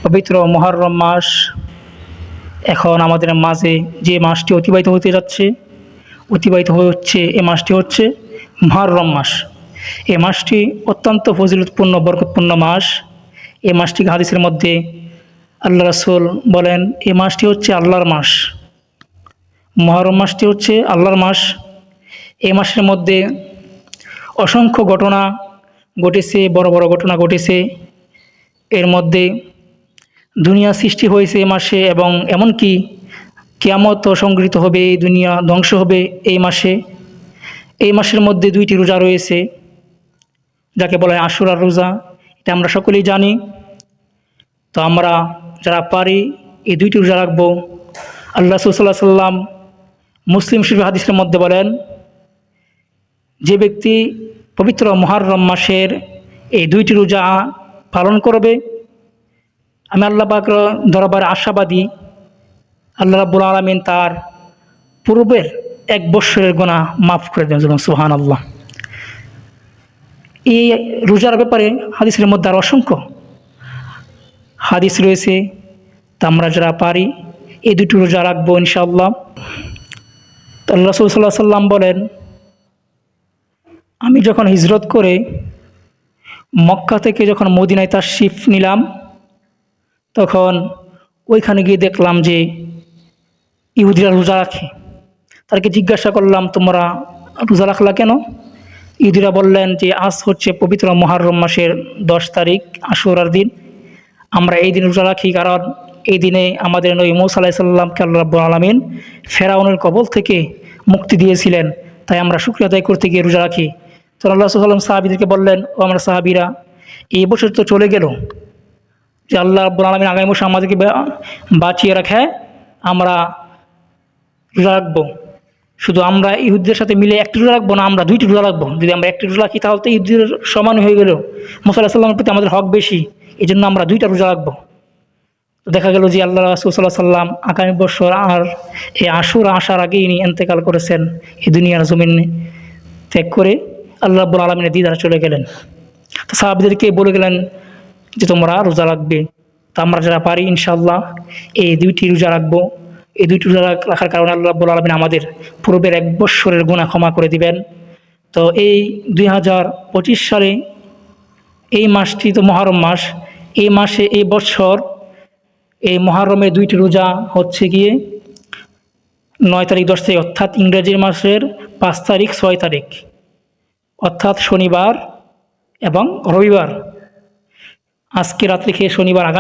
পবিত্র মুহররম মাস এখন আমাদের মাঝে যে মাসটি অতিবাহিত হতে যাচ্ছে, এই মাসটি হচ্ছে মুহররম মাস। এই মাসটি অত্যন্ত ফজিলতপূর্ণ বরকতপূর্ণ মাস। এই মাসটিকে হাদিসের মধ্যে আল্লাহ রাসূল বলেন এই মাসটি হচ্ছে আল্লাহর মাস। মুহররম মাসটি হচ্ছে আল্লাহর মাস। এই মাসের মধ্যে অসংখ্য ঘটনা ঘটেছে, বড় বড় ঘটনা ঘটেছে। এর মধ্যে দুনিয়া সৃষ্টি হয়েছে এই মাসে, এবং এমনকি কিয়ামত সংঘটিত হবে, এই দুনিয়া ধ্বংস হবে এই মাসে। এই মাসের মধ্যে 2টি রোজা রয়েছে, যাকে বলা হয় আশুরার রোজা। এটা আমরা সকলেই জানি। তো আমরা যারা পারি এই 2টি রোজা রাখবো। আল্লাহ রাসূল সাল্লাল্লাহু আলাইহি ওয়াসাল্লাম মুসলিম শরীফ হাদিসের মধ্যে বলেন, যে ব্যক্তি পবিত্র মুহররম মাসের এই 2টি রোজা পালন করবে, আমি আল্লাহ পাকের দরবারে আশাবাদী, আল্লাহ রাব্বুল আলামিন তার পূর্বের 1 বৎসরের গুনাহ মাফ করে দেন। সুবহানাল্লাহ। এই রোজার ব্যাপারে হাদিসের মধ্যে আর অসংখ্য হাদিস রয়েছে। তা আমরা যারা পারি এই 2টি রোজা রাখবো ইনশাআল্লাহ। তো আল্লাহ রাসূল সাল্লাল্লাহু আলাইহি ওয়াসাল্লাম বলেন, আমি যখন হিজরত করে মক্কা থেকে যখন মদিনায় তাশরিফ নিলাম, তখন ওইখানে গিয়ে দেখলাম যে ইহুদিরা রোজা রাখে। তাদেরকে জিজ্ঞাসা করলাম, তোমরা রোজা রাখলা কেন? ইহুদিরা বললেন যে আজ হচ্ছে পবিত্র মুহররম মাসের 10 তারিখ, আশুরার দিন। আমরা এই দিন রোজা রাখি কারণ এই দিনে আমাদের নবী মূসা আলাইহিস সালামকে আল্লাহ রাব্বুল আলামিন ফেরাউনের কবল থেকে মুক্তি দিয়েছিলেন, তাই আমরা শুকরিয়া আদায় করতে গিয়ে রোজা রাখি। তো আল্লাহ রাসূল সাল্লাল্লাহু আলাইহি ওয়াসাল্লাম সাহাবীদেরকে বললেন, ও আমার সাহাবীরা, এই বছর তো চলে গেল, যে আল্লাহ রাব্বুল আলামিন আগামী বছর আমাদেরকে বাঁচিয়ে রাখে, আমরা রোজা রাখবো। শুধু আমরা ইহুদিদের সাথে মিলে 1টি রোজা রাখবো না, আমরা 2টি রোজা রাখবো। যদি আমরা 1টি রোজা রাখি তাহলে তো ইহুদিদের সমান হয়ে গেল। মূসা আলাইহিস সালামের প্রতি আমাদের হক বেশি, এই জন্য আমরা 2টা রোজা রাখবো। তো দেখা গেল যে আল্লাহ রাসূল সাল্লাল্লাহু আলাইহি ওয়াসাল্লাম আগামী বছর আর এই আশুরা আসার আগেই ইনি ইন্তেকাল করেছেন, এই দুনিয়ার জমিনে ত্যাগ করে আল্লাহ রাব্বুল আলামিনের দিদারে চলে গেলেন। তো সাহাবীদেরকে বলে গেলেন যে তোমরা রোজা রাখবে। তো আমরা যারা পারি ইনশাআল্লাহ এই 2টি রোজা রাখবো। এই 2টি রোজা রাখার কারণে আল্লাহ রাব্বুল আলামিন আমাদের পূর্বের 1 বৎসরের গুনাহ ক্ষমা করে দিবেন। তো এই 2025 সালে এই মাসটি তো মুহররম মাস। এই মাসে এই বৎসর এই মুহররমের 2টি রোজা হচ্ছে গিয়ে 9 তারিখ 10 তারিখ, অর্থাৎ ইংরেজির মাসের 5 তারিখ 6 তারিখ, অর্থাৎ শনিবার এবং রবিবার। আজকে রাত্রে খেয়ে শনিবার